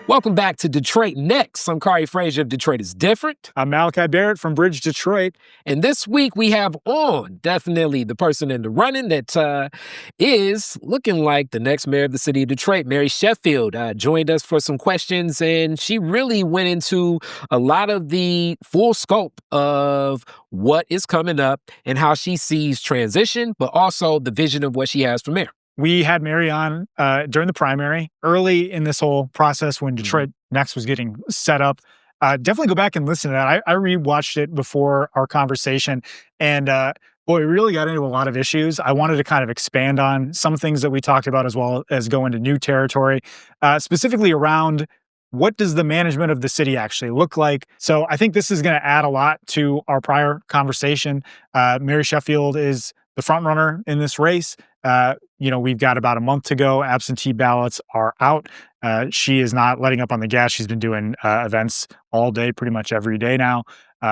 Welcome back to Detroit Next. I'm Kari Frazier of Detroit is Different. I'm Malachi Barrett from BridgeDetroit. And this week we have on definitely the person in the running that is looking like the next mayor of the city of Detroit. Mary Sheffield joined us for some questions, and she really went into a lot of the full scope of what is coming up and how she sees transition, but also the vision of what she has for mayor. We had Mary on during the primary, early in this whole process when Detroit Next was getting set up. Definitely go back and listen to that. I rewatched it before our conversation, and boy, we really got into a lot of issues. I wanted to kind of expand on some things that we talked about, as well as go into new territory, specifically around what does the management of the city actually look like. So I think this is going to add a lot to our prior conversation. Mary Sheffield is the front runner in this race. We've got about a month to go. Absentee ballots are out. She is not letting up on the gas. She's been doing events all day, pretty much every day now.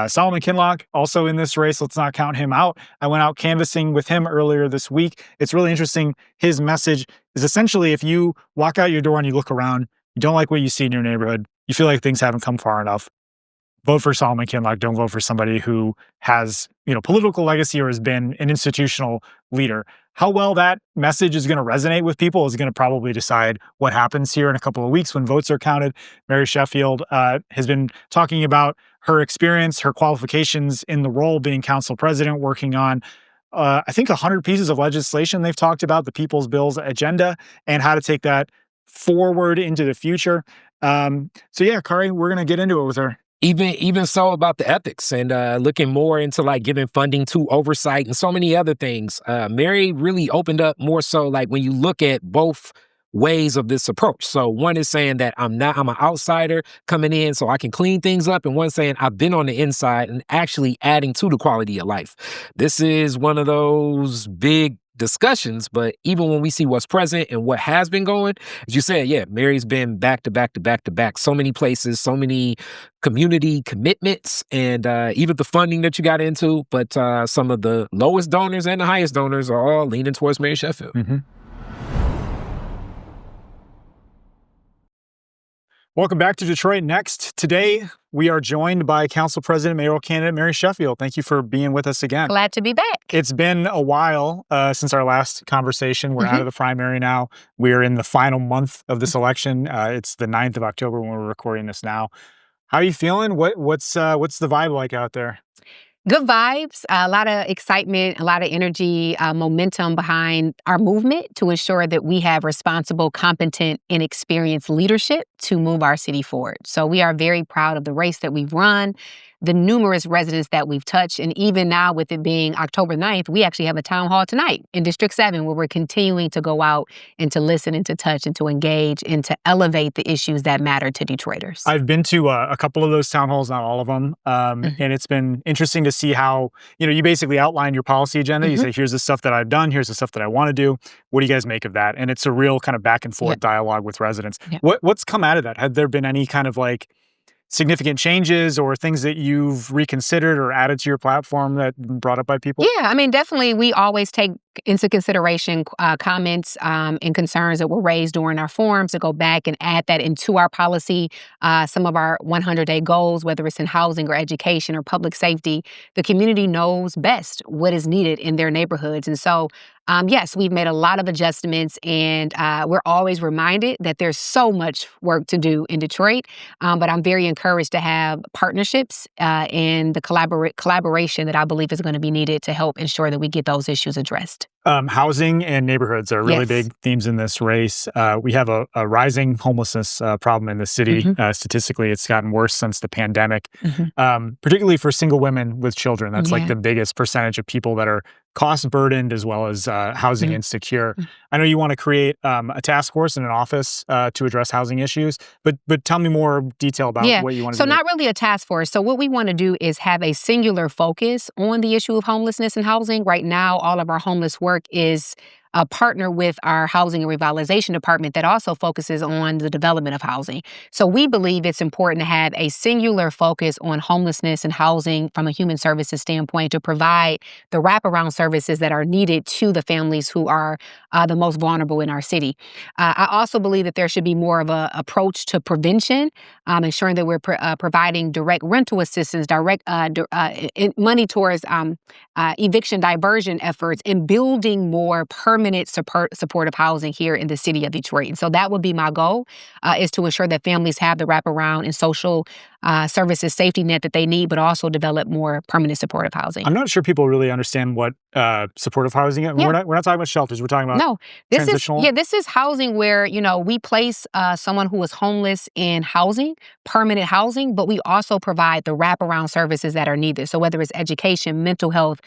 Solomon Kinloch, also in this race. Let's not count him out. I went out canvassing with him earlier this week. It's really interesting. His message is essentially, if you walk out your door and you look around, you don't like what you see in your neighborhood, you feel like things haven't come far enough, vote for Solomon Kinloch. Don't vote for somebody who has, political legacy or has been an institutional leader. How well that message is going to resonate with people is going to probably decide what happens here in a couple of weeks when votes are counted. Mary Sheffield has been talking about her experience, her qualifications in the role, being council president, working on I think 100 pieces of legislation. They've talked about the People's Bill's agenda and how to take that forward into the future. Kari, we're going to get into it with her. Even so about the ethics and looking more into like giving funding to oversight and so many other things. Mary really opened up more so like when you look at both ways of this approach. So one is saying that I'm an outsider coming in so I can clean things up. And one saying I've been on the inside and actually adding to the quality of life. This is one of those big discussions, but even when we see what's present and what has been going, as you said, Mary's been back to back to back to back, so many places, so many community commitments, and even the funding that you got into, but some of the lowest donors and the highest donors are all leaning towards Mary Sheffield. Mm-hmm. Welcome back to Detroit Next. Today, we are joined by Council President Mayoral Candidate Mary Sheffield. Thank you for being with us again. Glad to be back. It's been a while since our last conversation. We're out of the primary now. We're in the final month of this election. It's the 9th of October when we're recording this now. How are you feeling? What's the vibe like out there? Good vibes, a lot of excitement, a lot of energy, momentum behind our movement to ensure that we have responsible, competent, and experienced leadership to move our city forward. So we are very proud of the race that we've run, the numerous residents that we've touched, and even now with it being October 9th, we actually have a town hall tonight in District 7 where we're continuing to go out and to listen and to touch and to engage and to elevate the issues that matter to Detroiters. I've been to a couple of those town halls, not all of them, and it's been interesting to see how, you basically outline your policy agenda. You say, here's the stuff that I've done, here's the stuff that I want to do. What do you guys make of that? And it's a real kind of back and forth dialogue with residents. What's come out of that? Had there been any kind of like significant changes or things that you've reconsidered or added to your platform that brought up by people? Yeah, definitely we always take into consideration comments and concerns that were raised during our forums to go back and add that into our policy. Some of our 100-day goals, whether it's in housing or education or public safety, the community knows best what is needed in their neighborhoods. And so, yes, we've made a lot of adjustments, and we're always reminded that there's so much work to do in Detroit. But I'm very encouraged to have partnerships and the collaboration that I believe is going to be needed to help ensure that we get those issues addressed. Housing and neighborhoods are really big themes in this race. We have a rising homelessness problem in the city. Statistically, it's gotten worse since the pandemic, particularly for single women with children. That's like the biggest percentage of people that are cost burdened as well as housing insecure. I know you want to create a task force and an office to address housing issues, but tell me more detail about what you want to do. So not really a task force. So what we want to do is have a singular focus on the issue of homelessness and housing. Right now, all of our homeless work is partner with our Housing and Revitalization Department that also focuses on the development of housing. So we believe it's important to have a singular focus on homelessness and housing from a human services standpoint to provide the wraparound services that are needed to the families who are the most vulnerable in our city. I also believe that there should be more of an approach to prevention, ensuring that we're providing direct rental assistance, direct money towards eviction diversion efforts, and building more permanent supportive housing here in the city of Detroit. And so that would be my goal, is to ensure that families have the wraparound and social services safety net that they need, but also develop more permanent supportive housing. I'm not sure people really understand what supportive housing is. Yeah. We're not talking about shelters. We're talking about transitional. This is housing where, we place someone who is homeless in housing, permanent housing, but we also provide the wraparound services that are needed. So whether it's education, mental health,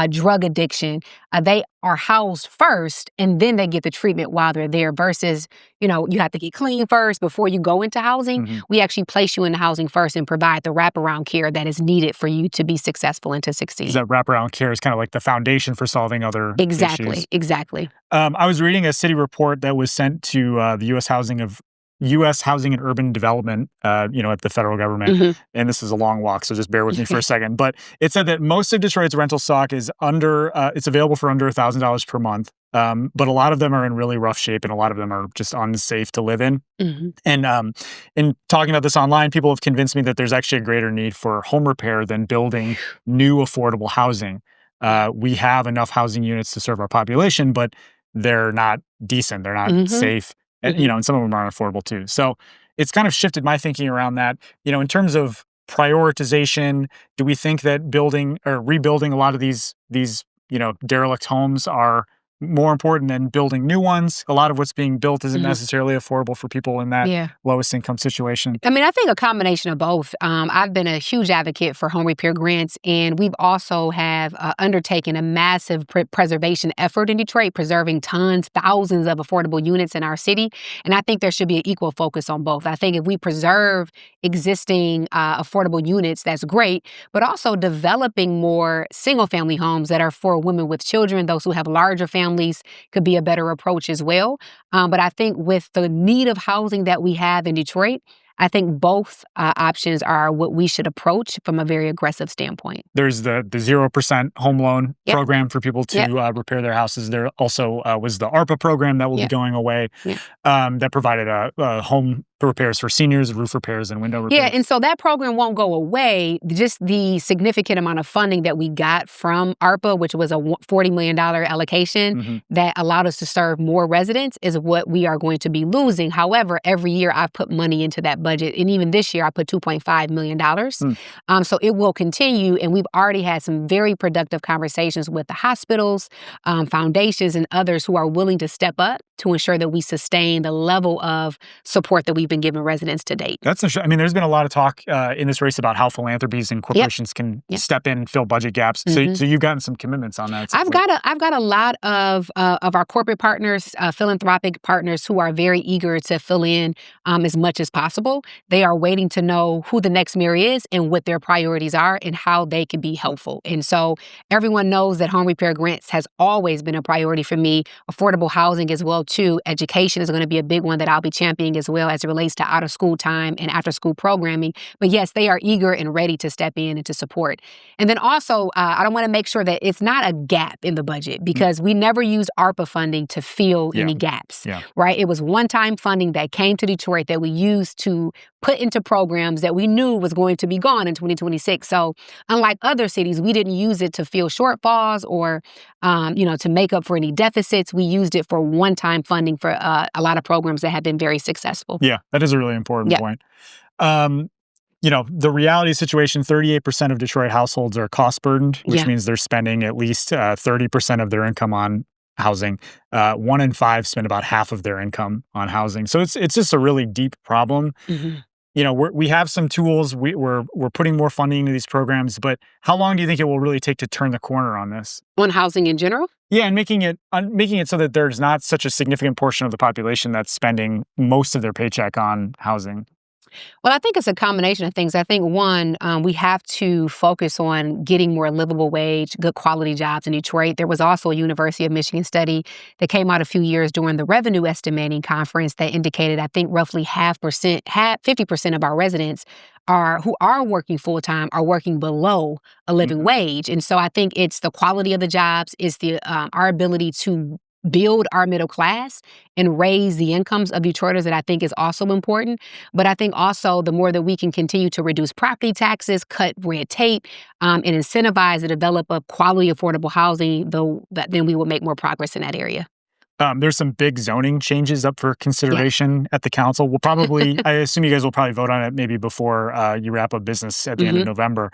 drug addiction, they are housed first and then they get the treatment while they're there versus, you have to get clean first before you go into housing. Mm-hmm. We actually place you into housing first and provide the wraparound care that is needed for you to be successful and to succeed. That wraparound care is kind of like the foundation for solving other issues. Exactly. I was reading a city report that was sent to the U.S. Housing and Urban Development, at the federal government. Mm-hmm. And this is a long walk, so just bear with me for a second. But it said that most of Detroit's rental stock is it's available for under $1,000 per month. But a lot of them are in really rough shape and a lot of them are just unsafe to live in. Mm-hmm. And in talking about this online, people have convinced me that there's actually a greater need for home repair than building new affordable housing. We have enough housing units to serve our population, but they're not decent. They're not Mm-hmm. safe. And, and some of them aren't affordable too. So it's kind of shifted my thinking around that. In terms of prioritization, do we think that building or rebuilding a lot of these derelict homes are more important than building new ones? A lot of what's being built isn't necessarily affordable for people in that lowest income situation. I think a combination of both. I've been a huge advocate for home repair grants, and we've also have undertaken a massive preservation effort in Detroit, preserving thousands of affordable units in our city. And I think there should be an equal focus on both. I think if we preserve existing affordable units, that's great, but also developing more single-family homes that are for women with children, those who have larger families, could be a better approach as well. But I think with the need of housing that we have in Detroit, I think both options are what we should approach from a very aggressive standpoint. There's the 0% home loan program for people to repair their houses. There also was the ARPA program that will be going away that provided home repairs for seniors, roof repairs, and window repairs. Yeah, and so that program won't go away. Just the significant amount of funding that we got from ARPA, which was a $40 million allocation that allowed us to serve more residents, is what we are going to be losing. However, every year I've put money into that budget, and even this year I put $2.5 million. So it will continue, and we've already had some very productive conversations with the hospitals, foundations, and others who are willing to step up to ensure that we sustain the level of support that we've been giving residents to date. That's interesting. There's been a lot of talk in this race about how philanthropies and corporations can step in and fill budget gaps. So you've gotten some commitments on that. I've got a lot of our corporate partners, philanthropic partners, who are very eager to fill in as much as possible. They are waiting to know who the next mayor is and what their priorities are and how they can be helpful. And so everyone knows that home repair grants has always been a priority for me. Affordable housing as well too. Education is going to be a big one that I'll be championing as well as it relates to out of school time and after school programming. But yes, they are eager and ready to step in and to support. And then also, I don't want to make sure that it's not a gap in the budget, because we never used ARPA funding to fill any gaps, right? It was one-time funding that came to Detroit that we used to put into programs that we knew was going to be gone in 2026. So unlike other cities, we didn't use it to fill shortfalls or, to make up for any deficits. We used it for one-time funding for a lot of programs that have been very successful. Yeah, that is a really important point. The reality situation, 38% of Detroit households are cost burdened, which means they're spending at least 30% of their income on housing. 1 in 5 spend about half of their income on housing. So it's just a really deep problem. We have some tools. We're putting more funding into these programs, but how long do you think it will really take to turn the corner on this? On housing in general? Yeah, and making it so that there's not such a significant portion of the population that's spending most of their paycheck on housing. Well, I think it's a combination of things. I think one, we have to focus on getting more livable wage, good quality jobs in Detroit. There was also a University of Michigan study that came out a few years during the revenue estimating conference that indicated, I think, roughly 50% of our residents who are working full time are working below a living wage. And so I think it's the quality of the jobs, it's the our ability to build our middle class and raise the incomes of Detroiters that I think is also important. But I think also the more that we can continue to reduce property taxes, cut red tape, and incentivize the develop of quality, affordable housing, then we will make more progress in that area. There's some big zoning changes up for consideration at the council. We'll probably, I assume you guys will probably vote on it maybe before you wrap up business at the end of November.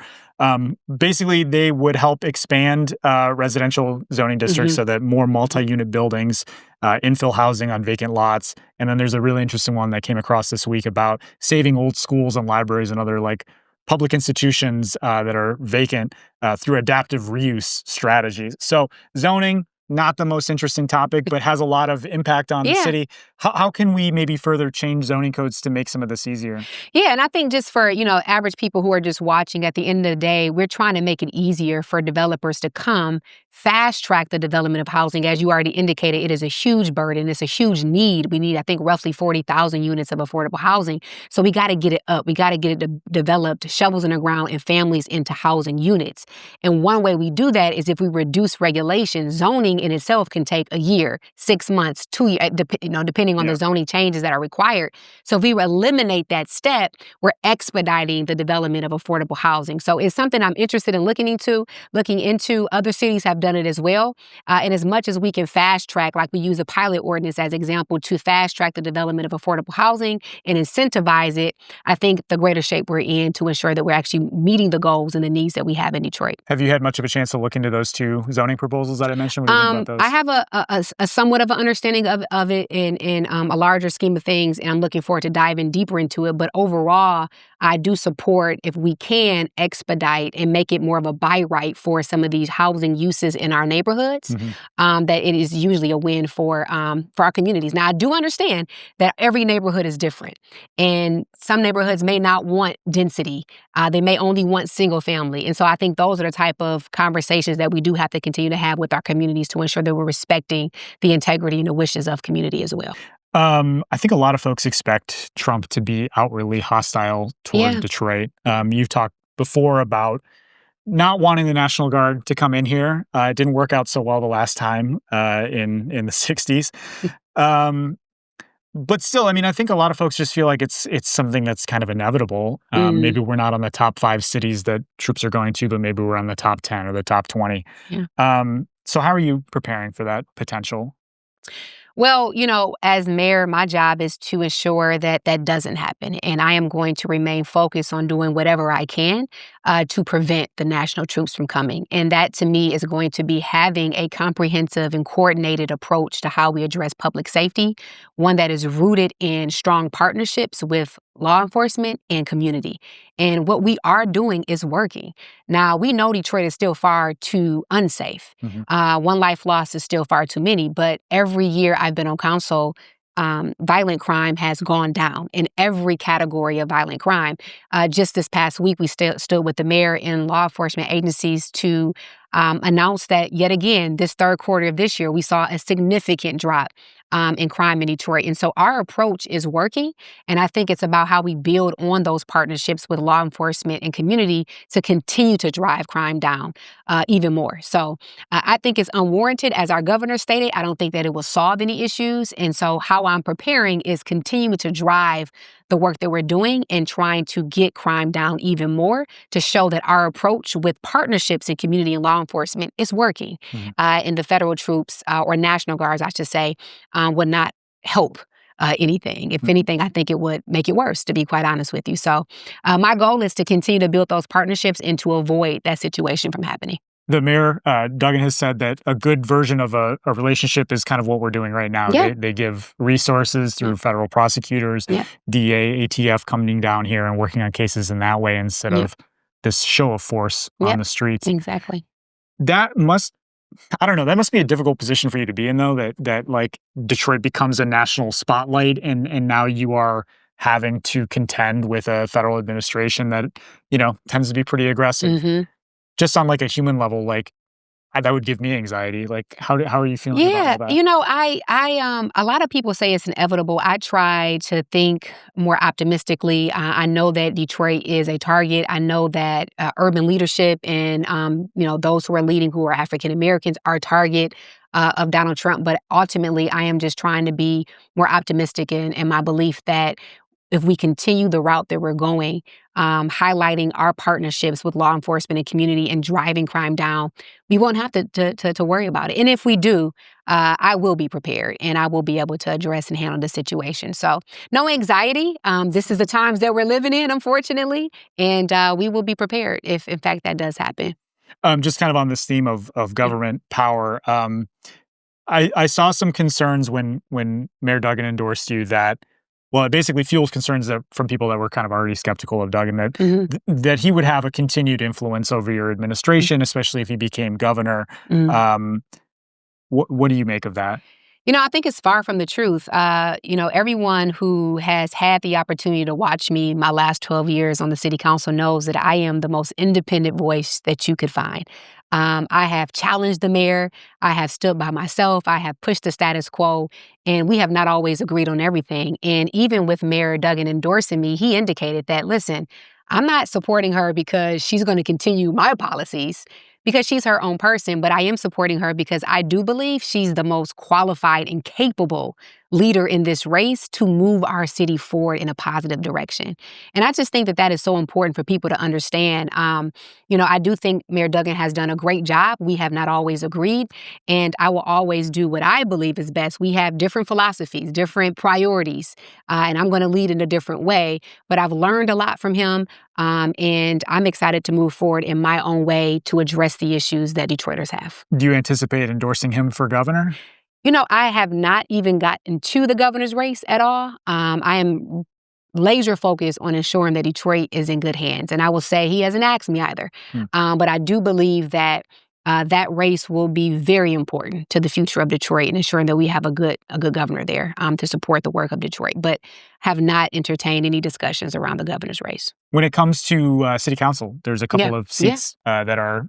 Basically, they would help expand residential zoning districts so that more multi-unit buildings, infill housing on vacant lots. And then there's a really interesting one that came across this week about saving old schools and libraries and other like public institutions that are vacant through adaptive reuse strategies. So zoning, not the most interesting topic, but has a lot of impact on the city. How can we maybe further change zoning codes to make some of this easier? Yeah, and I think just for, average people who are just watching, at the end of the day, we're trying to make it easier for developers to come fast track the development of housing. As you already indicated, it is a huge burden. It's a huge need. We need, I think, roughly 40,000 units of affordable housing. So we got to get it up. We got to get it developed, shovels in the ground, and families into housing units. And one way we do that is if we reduce regulation. Zoning in itself can take a year, 6 months, 2 years, depending on the zoning changes that are required. So if we eliminate that step, we're expediting the development of affordable housing. So it's something I'm interested in looking into. Other cities have done it as well. And as much as we can fast track, like we use a pilot ordinance as example to fast track the development of affordable housing and incentivize it, I think the greater shape we're in to ensure that we're actually meeting the goals and the needs that we have in Detroit. Have you had much of a chance to look into those two zoning proposals that I mentioned? What do you think about those? I have a somewhat of an understanding of it in a larger scheme of things, and I'm looking forward to diving deeper into it. But overall, I do support, if we can, expedite and make it more of a by right for some of these housing uses in our neighborhoods, that it is usually a win for our communities. Now, I do understand that every neighborhood is different, and some neighborhoods may not want density. They may only want single family. And so I think those are the type of conversations that we do have to continue to have with our communities to ensure that we're respecting the integrity and the wishes of community as well. I think a lot of folks expect Trump to be outwardly hostile toward Detroit. You've talked before about not wanting the National Guard to come in here. It didn't work out so well the last time in the 60s. But still, I mean, I think a lot of folks just feel like it's something that's kind of inevitable. Maybe we're not on the top 5 cities that troops are going to, but maybe we're on the top 10 or the top 20. So how are you preparing for that potential? Well, as mayor, my job is to ensure that that doesn't happen. And I am going to remain focused on doing whatever I can to prevent the national troops from coming. And that, to me, is going to be having a comprehensive and coordinated approach to how we address public safety, one that is rooted in strong partnerships with law enforcement and community. And what we are doing is working. Now, we know Detroit is still far too unsafe. One life lost is still far too many, but every year I've been on council, violent crime has gone down in every category of violent crime. Just this past week, we stood with the mayor and law enforcement agencies to announce that yet again, this third quarter of this year, we saw a significant drop in crime in Detroit. And so our approach is working. And I think it's about how we build on those partnerships with law enforcement and community to continue to drive crime down even more. So I think it's unwarranted. As our governor stated, I don't think that it will solve any issues. And so how I'm preparing is continuing to drive the work that we're doing and trying to get crime down even more to show that our approach with partnerships in community and law enforcement is working. And the federal troops or National Guards, I should say, would not help anything. If anything, I think it would make it worse, to be quite honest with you. So my goal is to continue to build those partnerships and to avoid that situation from happening. The mayor, Duggan, has said that a good version of a relationship is kind of what we're doing right now. They give resources through federal prosecutors, DA, ATF coming down here and working on cases in that way instead of this show of force on the streets. Exactly. That must, I don't know, that must be a difficult position for you to be in, though, that like Detroit becomes a national spotlight and now you are having to contend with a federal administration that, tends to be pretty aggressive. Hmm. Just on like a human level, like that would give me anxiety. Like, how are you feeling about Yeah, all that? a lot of people say it's inevitable. I try to think more optimistically. I know that Detroit is a target. I know that urban leadership and those who are leading who are African Americans are a target of Donald Trump. But ultimately, I am just trying to be more optimistic in my belief that if we continue the route that we're going, highlighting our partnerships with law enforcement and community and driving crime down, we won't have to worry about it. And if we do, I will be prepared and I will be able to address and handle the situation. So no anxiety. This is the times that we're living in, unfortunately, and we will be prepared if, in fact, that does happen. Just kind of on this theme of government power, I saw some concerns when Mayor Duggan endorsed you that, well, it basically fuels concerns from people that were kind of already skeptical of Duggan that Mhm. that he would have a continued influence over your administration, especially if he became governor. Mhm. Um, what do you make of that? I think it's far from the truth. Everyone who has had the opportunity to watch me my last 12 years on the city council knows that I am the most independent voice that you could find. I have challenged the mayor. I have stood by myself. I have pushed the status quo, and we have not always agreed on everything. And even with Mayor Duggan endorsing me, he indicated that, listen, I'm not supporting her because she's going to continue my policies because she's her own person, but I am supporting her because I do believe she's the most qualified and capable leader in this race to move our city forward in a positive direction. And I just think that that is so important for people to understand. I do think Mayor Duggan has done a great job. We have not always agreed, and I will always do what I believe is best. We have different philosophies, different priorities, and I'm going to lead in a different way, but I've learned a lot from him. And I'm excited to move forward in my own way to address the issues that Detroiters have. Do you anticipate endorsing him for governor? I have not even gotten to the governor's race at all. I am laser focused on ensuring that Detroit is in good hands. And I will say he hasn't asked me either. Hmm. But I do believe that that race will be very important to the future of Detroit and ensuring that we have a good governor there to support the work of Detroit. But have not entertained any discussions around the governor's race. When it comes to city council, there's a couple Yeah, of seats that are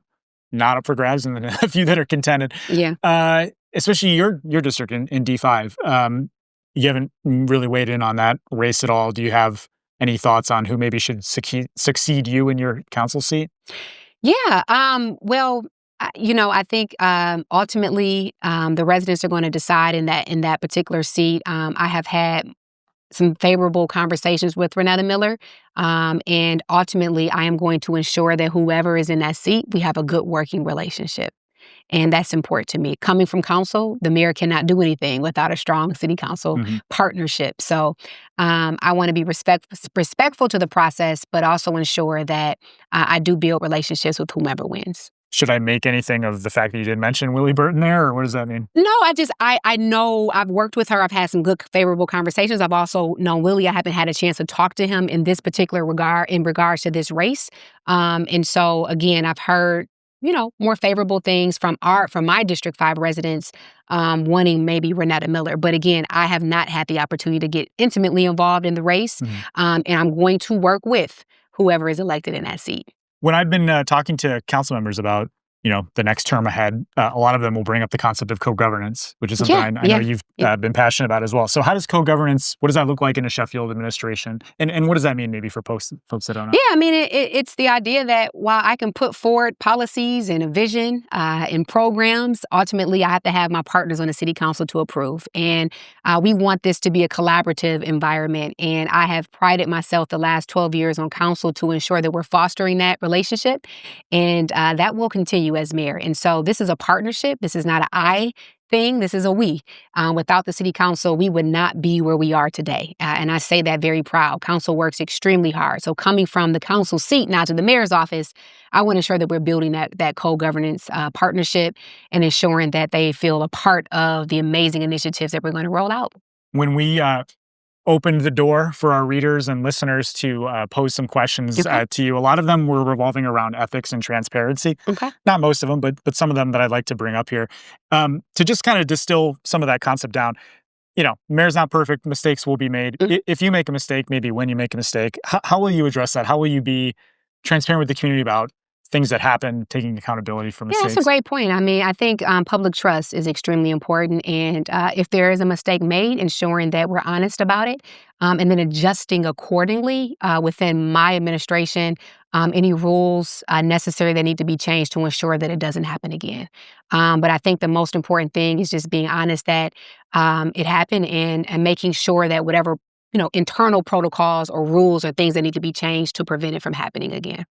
not up for grabs, and then a few that are contended. yeah. Especially your district in D5. You haven't really weighed in on that race at all. Do you have any thoughts on who maybe should succeed you in your council seat? Yeah. Well, I think ultimately the residents are going to decide in that particular seat. I have had some favorable conversations with Renetta Miller, and ultimately, I am going to ensure that whoever is in that seat, we have a good working relationship. And that's important to me. Coming from council, the mayor cannot do anything without a strong city council Mhm. partnership. So I want to be respectful to the process, but also ensure that I do build relationships with whomever wins. Should I make anything of the fact that you did mention Willie Burton there, or what does that mean? No, I know I've worked with her. I've had some good, favorable conversations. I've also known Willie. I haven't had a chance to talk to him in this particular regard, in regards to this race. And so again, I've heard, more favorable things from my District 5 residents, wanting maybe Renetta Miller. But again, I have not had the opportunity to get intimately involved in the race. Mhm. And I'm going to work with whoever is elected in that seat. When I've been talking to council members about, the next term ahead, a lot of them will bring up the concept of co-governance, which is something Yeah, I know yeah, you've yeah. been passionate about as well. So how does co-governance, what does that look like in a Sheffield administration? And what does that mean maybe for folks that don't know? Yeah, I mean, it's the idea that while I can put forward policies and a vision and programs, ultimately I have to have my partners on the city council to approve. And we want this to be a collaborative environment. And I have prided myself the last 12 years on council to ensure that we're fostering that relationship. And that will continue as mayor. And so this is a partnership. This is not an I thing. This is a we. Without the city council, we would not be where we are today. And I say that very proud. Council works extremely hard. So coming from the council seat now to the mayor's office, I want to ensure that we're building that co-governance partnership and ensuring that they feel a part of the amazing initiatives that we're going to roll out. When we opened the door for our readers and listeners to pose some questions Okay. to you, a lot of them were revolving around ethics and transparency. Okay. Not most of them, but some of them that I'd like to bring up here. To just kind of distill some of that concept down, mayor's not perfect. Mistakes will be made. If you make a mistake, maybe when you make a mistake, how will you address that? How will you be transparent with the community about things that happen, taking accountability for Yeah, mistakes? that's a great point. I mean, I think public trust is extremely important. And if there is a mistake made, ensuring that we're honest about it and then adjusting accordingly within my administration, any rules necessary that need to be changed to ensure that it doesn't happen again. But I think the most important thing is just being honest that it happened and making sure that whatever, internal protocols or rules or things that need to be changed to prevent it from happening again.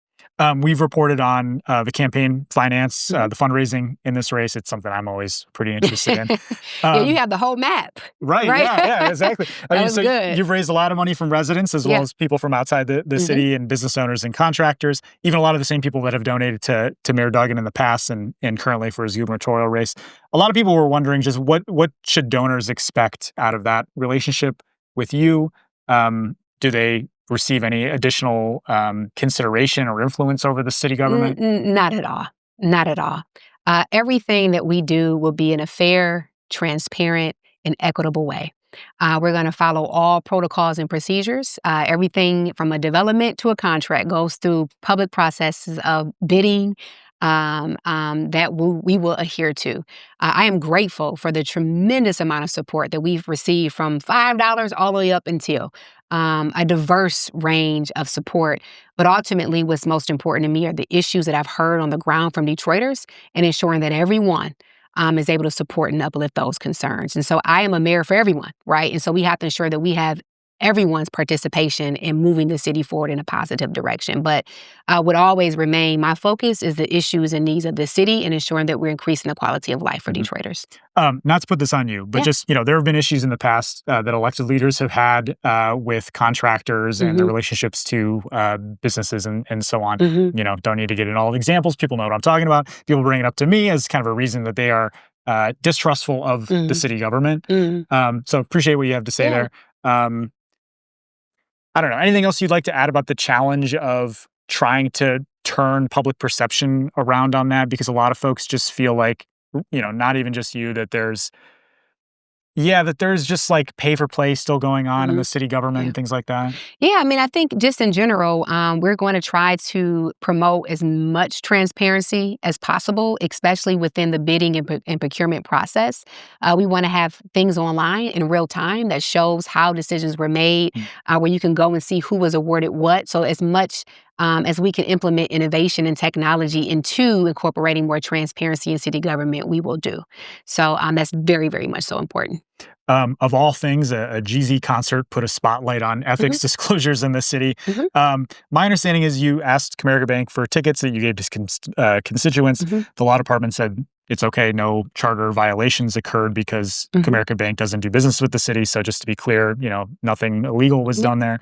We've reported on the campaign finance, the fundraising in this race. It's something I'm always pretty interested in. Yeah, you have the whole map. Right. Right? Yeah, exactly. That was so good. you've raised a lot of money from residents as well as people from outside the city and business owners and contractors, even a lot of the same people that have donated to Mayor Duggan in the past and currently for his gubernatorial race. A lot of people were wondering just what should donors expect out of that relationship with you? Do they receive any additional consideration or influence over the city government? Not at all. Not at all. Everything that we do will be in a fair, transparent, and equitable way. We're going to follow all protocols and procedures. Everything from a development to a contract goes through public processes of bidding that we will adhere to. I am grateful for the tremendous amount of support that we've received from $5 all the way up until a diverse range of support. But ultimately, what's most important to me are the issues that I've heard on the ground from Detroiters and ensuring that everyone is able to support and uplift those concerns. And so I am a mayor for everyone, right? And so we have to ensure that we have everyone's participation in moving the city forward in a positive direction. But would always remain, my focus is the issues and needs of the city and ensuring that we're increasing the quality of life for Detroiters. Not to put this on you, but just, there have been issues in the past that elected leaders have had with contractors and their relationships to businesses and so on. Don't need to get in all the examples. People know what I'm talking about. People bring it up to me as kind of a reason that they are distrustful of the city government. So appreciate what you have to say there. I don't know. Anything else you'd like to add about the challenge of trying to turn public perception around on that? Because a lot of folks just feel like, not even just you, that there's just like pay for play still going on in the city government and things like that. Yeah, I mean, I think just in general, we're going to try to promote as much transparency as possible, especially within the bidding and procurement process. We want to have things online in real time that shows how decisions were made, where you can go and see who was awarded what. So as much as we can implement innovation and technology into incorporating more transparency in city government, we will do. So that's very, very much so important. Of all things, a GZ concert put a spotlight on ethics disclosures in the city. My understanding is you asked Comerica Bank for tickets that you gave to constituents. The law department said it's okay, no charter violations occurred because Comerica Bank doesn't do business with the city. So just to be clear, nothing illegal was done there.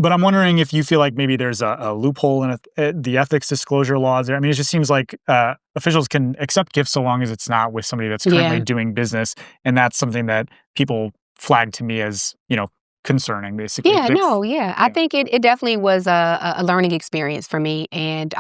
But I'm wondering if you feel like maybe there's a loophole in the ethics disclosure laws. I mean, it just seems like officials can accept gifts so long as it's not with somebody that's currently doing business. And that's something that people flagged to me as, concerning, basically. I think it definitely was a learning experience for me. And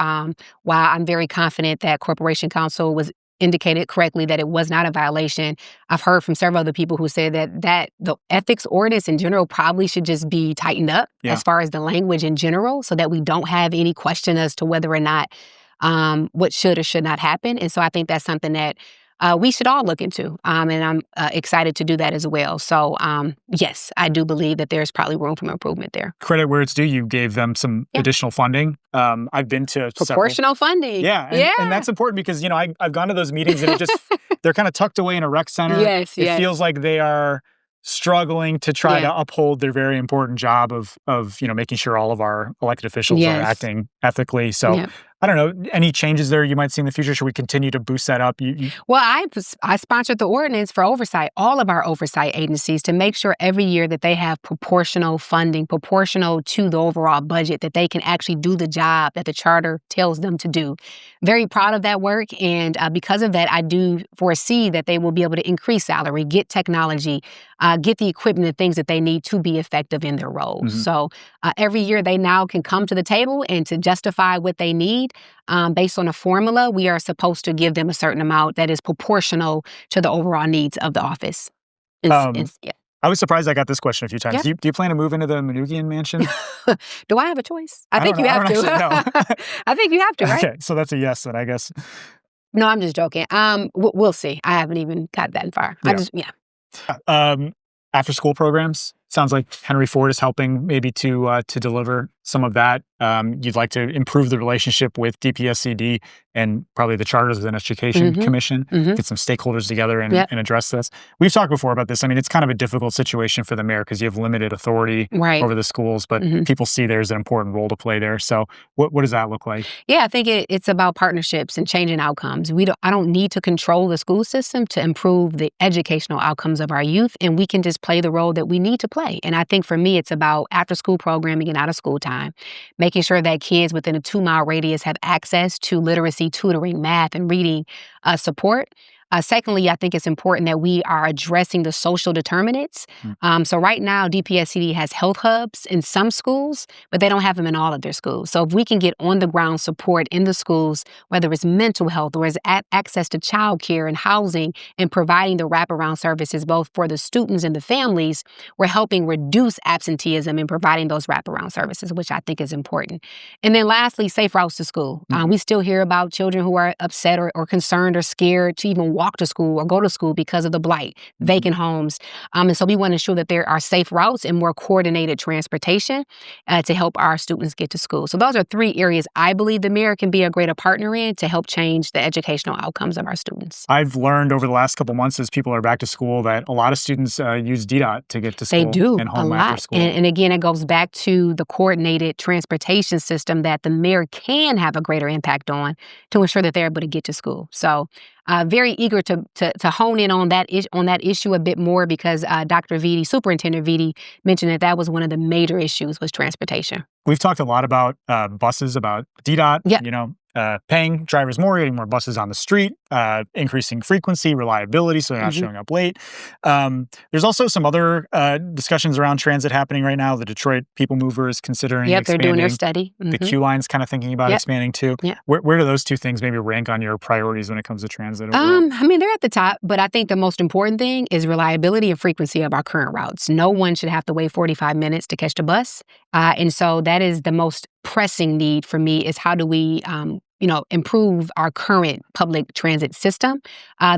while I'm very confident that Corporation Counsel was indicated correctly that it was not a violation, I've heard from several other people who said that the ethics ordinance in general probably should just be tightened up as far as the language in general, so that we don't have any question as to whether or not what should or should not happen. And so I think that's something that we should all look into. And I'm excited to do that as well. So yes, I do believe that there's probably room for improvement there. Credit where it's due. You gave them some additional funding. I've been to proportional funding. And that's important because, I've gone to those meetings and they're kind of tucked away in a rec center. It feels like they are struggling to try to uphold their very important job of making sure all of our elected officials are acting ethically. So I don't know, any changes there you might see in the future? Should we continue to boost that up? Well, I sponsored the ordinance for oversight, all of our oversight agencies, to make sure every year that they have proportional funding, proportional to the overall budget, that they can actually do the job that the charter tells them to do. Very proud of that work. And because of that, I do foresee that they will be able to increase salary, get technology, get the equipment and things that they need to be effective in their roles. So every year they now can come to the table and to justify what they need. Based on a formula, we are supposed to give them a certain amount that is proportional to the overall needs of the office. Yeah. I was surprised I got this question a few times. Yeah. Do you plan to move into the Manoogian mansion? Do I have a choice? I think don't you know. have I don't to. actually know. I think you have to, right? Okay, so that's a yes then, I guess. No, I'm just joking. We'll see. I haven't even got that far. Yeah. After school programs. Sounds like Henry Ford is helping maybe to deliver some of that. You'd like to improve the relationship with DPSCD and probably the Charters and Education Commission, get some stakeholders together and address this. We've talked before about this. I mean, it's kind of a difficult situation for the mayor because you have limited authority over the schools, but people see there's an important role to play there. So what does that look like? Yeah, I think it's about partnerships and changing outcomes. I don't need to control the school system to improve the educational outcomes of our youth, and we can just play the role that we need to play. And I think for me, it's about after school programming and out of school time, making sure that kids within a 2-mile radius have access to literacy, tutoring, math, and reading support. Secondly, I think it's important that we are addressing the social determinants. So right now, DPSCD has health hubs in some schools, but they don't have them in all of their schools. So if we can get on-the-ground support in the schools, whether it's mental health or it's access to childcare and housing and providing the wraparound services both for the students and the families, we're helping reduce absenteeism and providing those wraparound services, which I think is important. And then lastly, safe routes to school. We still hear about children who are upset or concerned or scared to even walk to school or go to school because of the blight, vacant homes. And so we want to ensure that there are safe routes and more coordinated transportation to help our students get to school. So those are 3 areas I believe the mayor can be a greater partner in to help change the educational outcomes of our students. I've learned over the last couple months as people are back to school that a lot of students use DDOT to get to school. They do, and home a after lot. school. And again, it goes back to the coordinated transportation system that the mayor can have a greater impact on to ensure that they're able to get to school. So very eager to hone in on that issue a bit more because Dr. Vitti, Superintendent Vitti, mentioned that was one of the major issues was transportation. We've talked a lot about buses, about DDOT, paying drivers more, getting more buses on the street, increasing frequency, reliability, so they're not showing up late. There's also some other discussions around transit happening right now. The Detroit People Mover is considering expanding. They're doing their study. The Q Line's kind of thinking about expanding too. Where do those 2 things maybe rank on your priorities when it comes to transit? I mean, they're at the top, but I think the most important thing is reliability and frequency of our current routes. No one should have to wait 45 minutes to catch the bus. And so that is the most pressing need for me is how do we improve our current public transit system.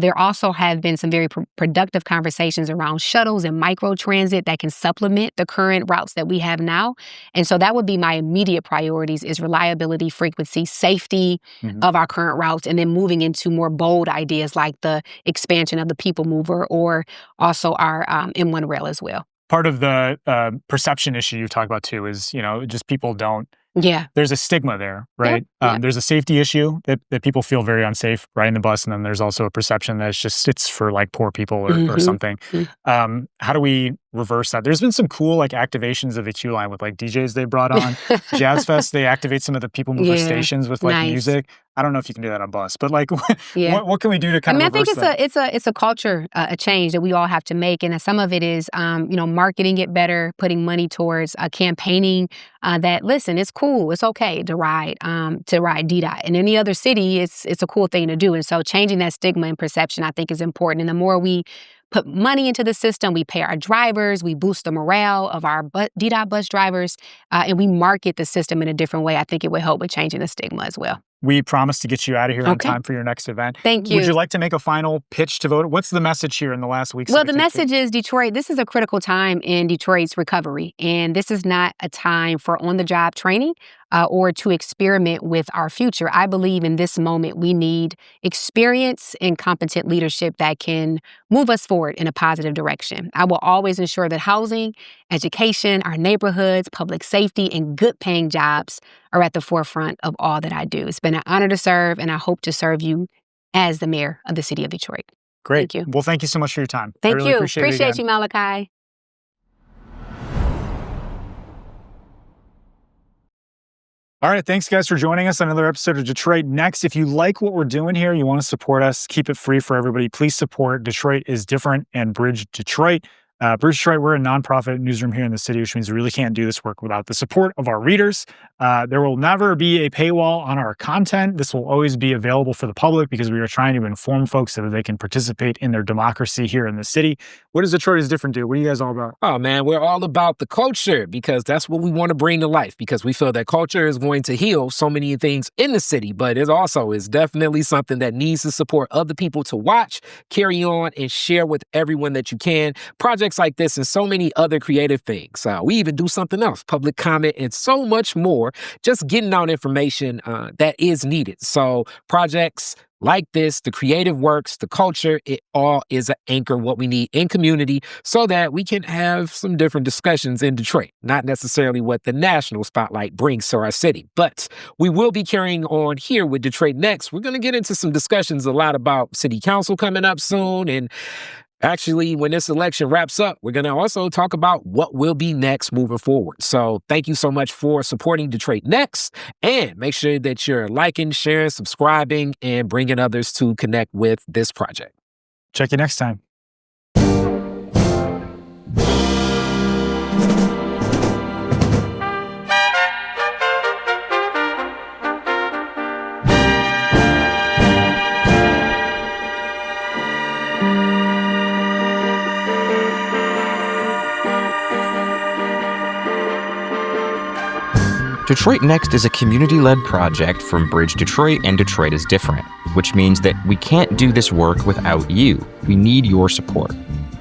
There also have been some very productive conversations around shuttles and micro transit that can supplement the current routes that we have now. And so that would be my immediate priorities is reliability, frequency, safety of our current routes, and then moving into more bold ideas like the expansion of the People Mover or also our M1 rail as well. Part of the perception issue you talk about too is, just people don't. There's a stigma there, right? There's a safety issue that people feel very unsafe riding the bus. And then there's also a perception that it's for like poor people or something. How do we reverse that? There's been some cool like activations of the Q Line with like DJs they brought on. Jazz Fest, they activate some of the People Mover stations with like music. I don't know if you can do that on bus, but like what can we do to kind of reverse that? I think it's a culture, a change that we all have to make. And some of it is, marketing it better, putting money towards campaigning that, listen, it's cool. It's okay to ride DDOT. In any other city, it's a cool thing to do. And so changing that stigma and perception, I think, is important. And the more we put money into the system, we pay our drivers, we boost the morale of our DDOT bus drivers, and we market the system in a different way, I think it would help with changing the stigma as well. We promise to get you out of here on time for your next event. Thank you. Would you like to make a final pitch to vote? What's the message here in the last week? Well, the message is, Detroit, this is a critical time in Detroit's recovery. And this is not a time for on-the-job training or to experiment with our future. I believe in this moment we need experience and competent leadership that can move us forward in a positive direction. I will always ensure that housing, education, our neighborhoods, public safety, and good-paying jobs are at the forefront of all that I do. It's been an honor to serve, and I hope to serve you as the mayor of the city of Detroit. Great. Thank you. Well, thank you so much for your time. Thank I really you. Appreciate you, Malachi. All right, thanks guys for joining us on another episode of Detroit Next. If you like what we're doing here, you want to support us, keep it free for everybody, please support Detroit is Different and Bridge Detroit. Bridge Detroit, we're a nonprofit newsroom here in the city, which means we really can't do this work without the support of our readers. There will never be a paywall on our content. This will always be available for the public because we are trying to inform folks so that they can participate in their democracy here in the city. What does Detroit is Different do? What are you guys all about? Oh, man, we're all about the culture because that's what we want to bring to life because we feel that culture is going to heal so many things in the city, but it also is definitely something that needs the support of the people to watch, carry on, and share with everyone that you can. Projects like this and so many other creative things. We even do something else, public comment, and so much more, just getting out information that is needed. So projects like this, the creative works, the culture, it all is an anchor what we need in community so that we can have some different discussions in Detroit. Not necessarily what the national spotlight brings to our city, but we will be carrying on here with Detroit Next. We're going to get into some discussions a lot about City Council coming up soon. And actually, when this election wraps up, we're going to also talk about what will be next moving forward. So thank you so much for supporting Detroit Next. And make sure that you're liking, sharing, subscribing, and bringing others to connect with this project. Check you next time. Detroit Next is a community-led project from Bridge Detroit and Detroit is Different, which means that we can't do this work without you. We need your support.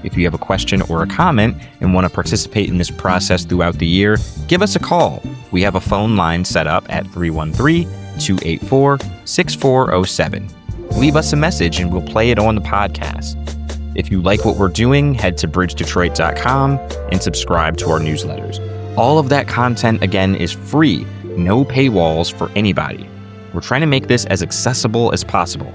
If you have a question or a comment and want to participate in this process throughout the year, give us a call. We have a phone line set up at 313-284-6407. Leave us a message and we'll play it on the podcast. If you like what we're doing, head to bridgedetroit.com and subscribe to our newsletters. All of that content, again, is free, no paywalls for anybody. We're trying to make this as accessible as possible.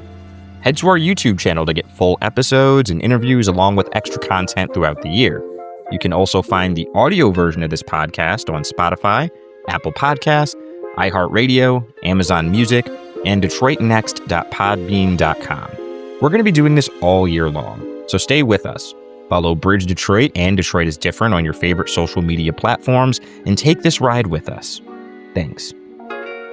Head to our YouTube channel to get full episodes and interviews along with extra content throughout the year. You can also find the audio version of this podcast on Spotify, Apple Podcasts, iHeartRadio, Amazon Music, and DetroitNext.podbean.com. We're going to be doing this all year long, so stay with us. Follow Bridge Detroit and Detroit is Different on your favorite social media platforms and take this ride with us. Thanks.